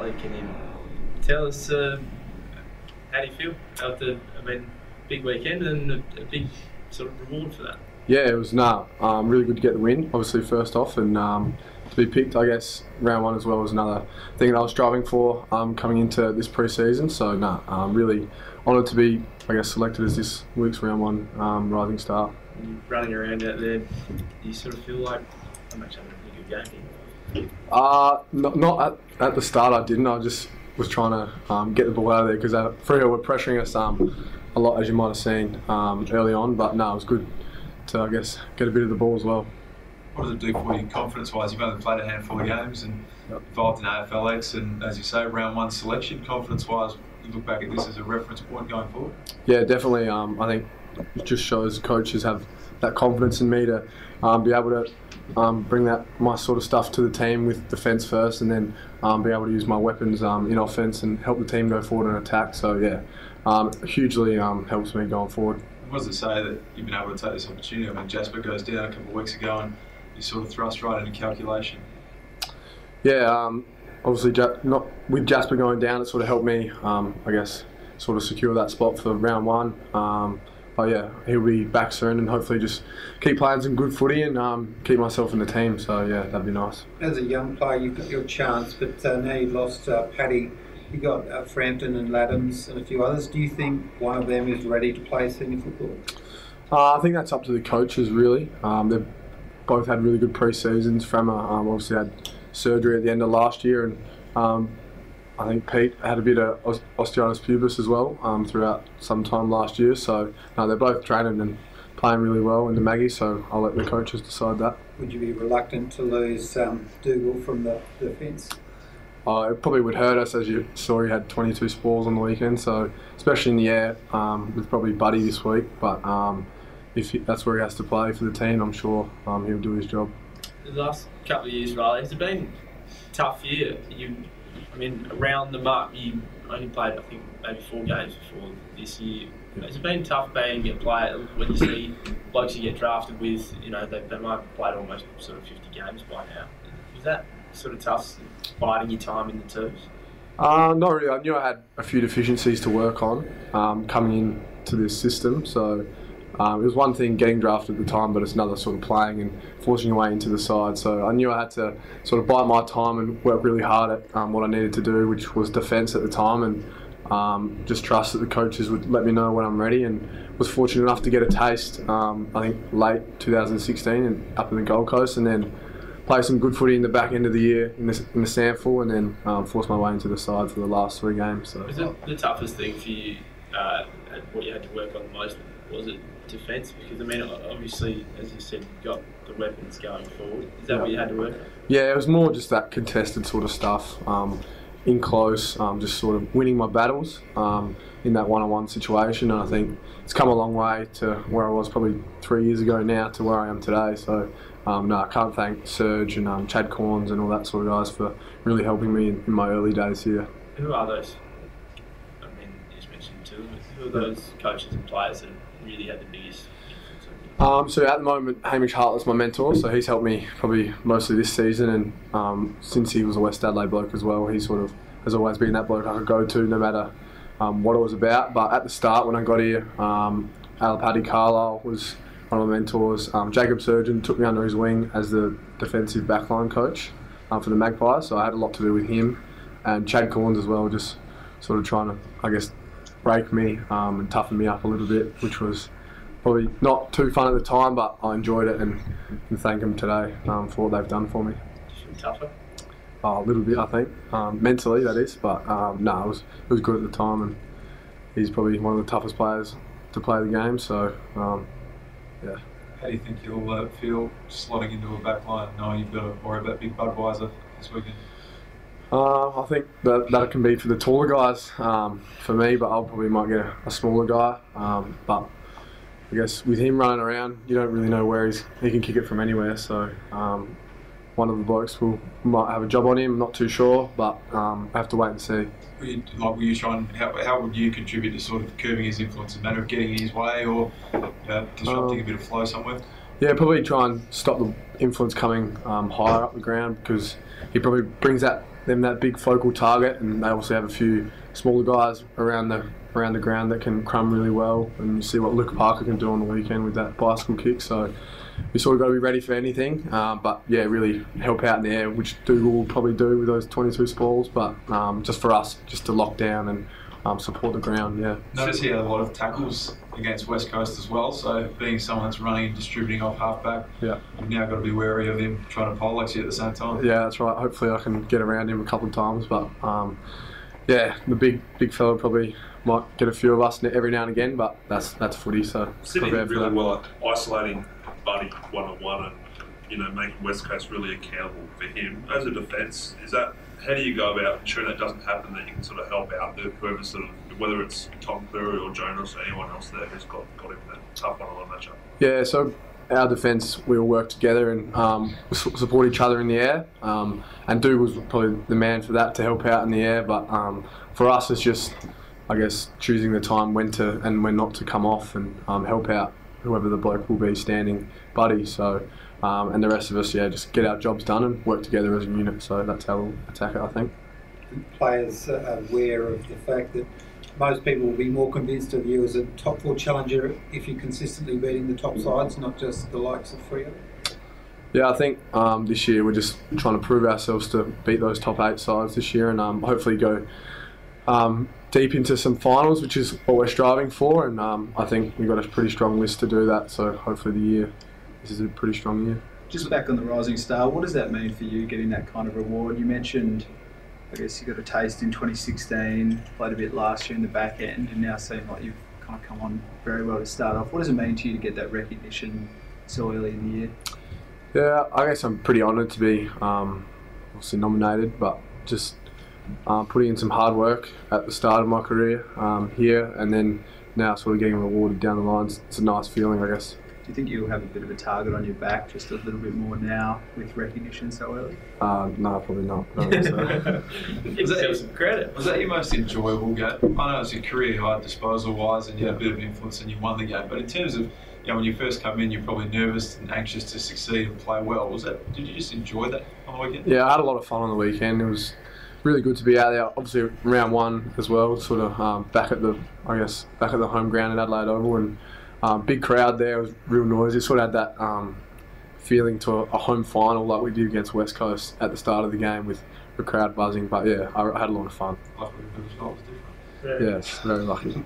Riley. Can you tell us how do you feel after, big weekend and a big sort of reward for that? Yeah, it was really good to get the win, obviously first off, and to be picked, I guess, round one as well was another thing that I was striving for coming into this pre-season. So really honoured to be, I guess, selected as this week's round one rising star. You're running around out there, do you sort of feel like I'm actually having a pretty good game here? Not at the start I didn't. I just was trying to get the ball out of there because Freo were pressuring us a lot, as you might have seen early on. But no, it was good to, I guess, get a bit of the ball as well. What does it do for you confidence-wise? You've only played a handful of games and involved in AFLX, and as you say, round one selection. Confidence-wise, you look back at this as a reference point going forward? Yeah, definitely. I think it just shows coaches have that confidence in me to be able to bring my sort of stuff to the team with defence first, and then be able to use my weapons in offence and help the team go forward and attack. So yeah, hugely helps me going forward. What does it say that you've been able to take this opportunity? I mean, Jasper goes down a couple of weeks ago and you sort of thrust right into calculation. Yeah, obviously with Jasper going down, it sort of helped me, I guess, sort of secure that spot for round one. But yeah, he'll be back soon and hopefully just keep playing some good footy and keep myself in the team. So yeah, that'd be nice. As a young player, you've got your chance, but now you've lost Paddy. You've got Frampton and Laddams and a few others. Do you think one of them is ready to play senior football? I think that's up to the coaches, really. They've both had really good pre-seasons. Framer obviously had surgery at the end of last year, and I think Pete had a bit of osteitis pubis as well throughout some time last year. So they're both training and playing really well in the Maggie, so I'll let the coaches decide that. Would you be reluctant to lose Dougal from the defence? It probably would hurt us, as you saw he had 22 spoils on the weekend, so especially in the air with probably Buddy this week. But if that's where he has to play for the team, I'm sure he'll do his job. The last couple of years, Riley, has it been a tough year? Around the mark, you only played, I think, maybe 4 games before this year. Has it been tough being a player when you see blokes you get drafted with, they might have played almost sort of 50 games by now? Is that sort of tough biding your time in the twos? Not really. I knew I had a few deficiencies to work on coming into this system. So it was one thing getting drafted at the time, but it's another sort of playing and forcing your way into the side. So I knew I had to sort of bite my time and work really hard at what I needed to do, which was defence at the time, and just trust that the coaches would let me know when I'm ready. And was fortunate enough to get a taste, I think late 2016 and up in the Gold Coast, and then play some good footy in the back end of the year in the SANFL, and then force my way into the side for the last 3 games. So. Was it the toughest thing for you, what you had to work on the most, was it defence? Because obviously, as you said, you've got the weapons going forward. Is that what you had to work on? Yeah, it was more just that contested sort of stuff, in close, just sort of winning my battles in that one-on-one situation. And I think it's come a long way to where I was probably 3 years ago now to where I am today. So I can't thank Serge and Chad Corns and all that sort of guys for really helping me in my early days here. Who are those? You just mentioned 2 of them. Who are those coaches and players that really had the biggest influence on you? So at the moment, Hamish Hartlett's my mentor, so he's helped me probably mostly this season, and since he was a West Adelaide bloke as well, he sort of has always been that bloke I could go to no matter what it was about. But at the start when I got here, Paddy Carlisle was one of my mentors. Jacob Surgeon took me under his wing as the defensive backline coach for the Magpies, so I had a lot to do with him. And Chad Corns as well, just sort of trying to, I guess, break me and toughen me up a little bit, which was probably not too fun at the time, but I enjoyed it and thank them today for what they've done for me. Tougher? A little bit, I think, mentally that is, but no, it was good at the time, and he's probably one of the toughest players to play the game, so yeah. How do you think you'll feel slotting into a back line knowing you've got to worry about big Budweiser this weekend? I think that can be for the taller guys for me, but I'll probably might get a smaller guy. But I guess with him running around, you don't really know where he can kick it from anywhere. So one of the blokes might have a job on him. I'm not too sure, but I have to wait and see. Were you trying? How would you contribute to sort of curbing his influence? A matter of getting in his way, or disrupting a bit of flow somewhere? Yeah, probably try and stop the influence coming higher up the ground, because he probably brings that them that big focal target, and they also have a few smaller guys around the ground that can crumb really well. And you see what Luke Parker can do on the weekend with that bicycle kick. So we sort of got to be ready for anything. But yeah, really help out in the air, which Dougal will probably do with those 22 spalls. But just for us, just to lock down and support the ground. Yeah. Notice he had a lot of tackles against West Coast as well. So being someone that's running and distributing off halfback, yeah, you've now got to be wary of him trying to poleaxe you at the same time. Yeah, that's right. Hopefully I can get around him a couple of times. But yeah, the big fella probably might get a few of us every now and again. But that's footy. So Sydney did really well at isolating Buddy one-on-one and making West Coast really accountable for him as a defence. How do you go about ensuring that doesn't happen, that you can sort of help out whoever sort of, whether it's Tom Cleary or Jonas or anyone else there who's got him that tough one-on-one matchup? Yeah, so our defence, we all work together and support each other in the air. And Dude was probably the man for that, to help out in the air. But for us, it's just, I guess, choosing the time when to and when not to come off and help out whoever the bloke will be standing Buddy. So. And the rest of us, yeah, just get our jobs done and work together as a unit. So that's how we'll attack it, I think. Players are aware of the fact that most people will be more convinced of you as a top 4 challenger if you're consistently beating the top sides, not just the likes of Freo. Yeah, I think this year we're just trying to prove ourselves to beat those top 8 sides this year, and hopefully go deep into some finals, which is what we're striving for. And I think we've got a pretty strong list to do that. So hopefully this is a pretty strong year. Just back on the Rising Star, what does that mean for you, getting that kind of reward? You mentioned, I guess you got a taste in 2016, played a bit last year in the back end, and now seem like you've kind of come on very well to start off. What does it mean to you to get that recognition so early in the year? Yeah, I guess I'm pretty honoured to be obviously nominated, but just putting in some hard work at the start of my career here, and then now sort of getting rewarded down the line. It's a nice feeling, I guess. Do you think you'll have a bit of a target on your back just a little bit more now with recognition so early? No, probably not. No, Was that your most enjoyable game? I know it's your career high disposal-wise and you had a bit of influence and you won the game, but in terms of when you first come in, you're probably nervous and anxious to succeed and play well. Did you just enjoy that on the weekend? Yeah, I had a lot of fun on the weekend. It was really good to be out there. Obviously, round 1 as well, sort of back at the home ground at Adelaide Oval, and big crowd there. It was real noisy. It sort of had that feeling to a home final like we did against West Coast at the start of the game with the crowd buzzing. But yeah, I had a lot of fun. Luckily, the result was different. Yes, very lucky.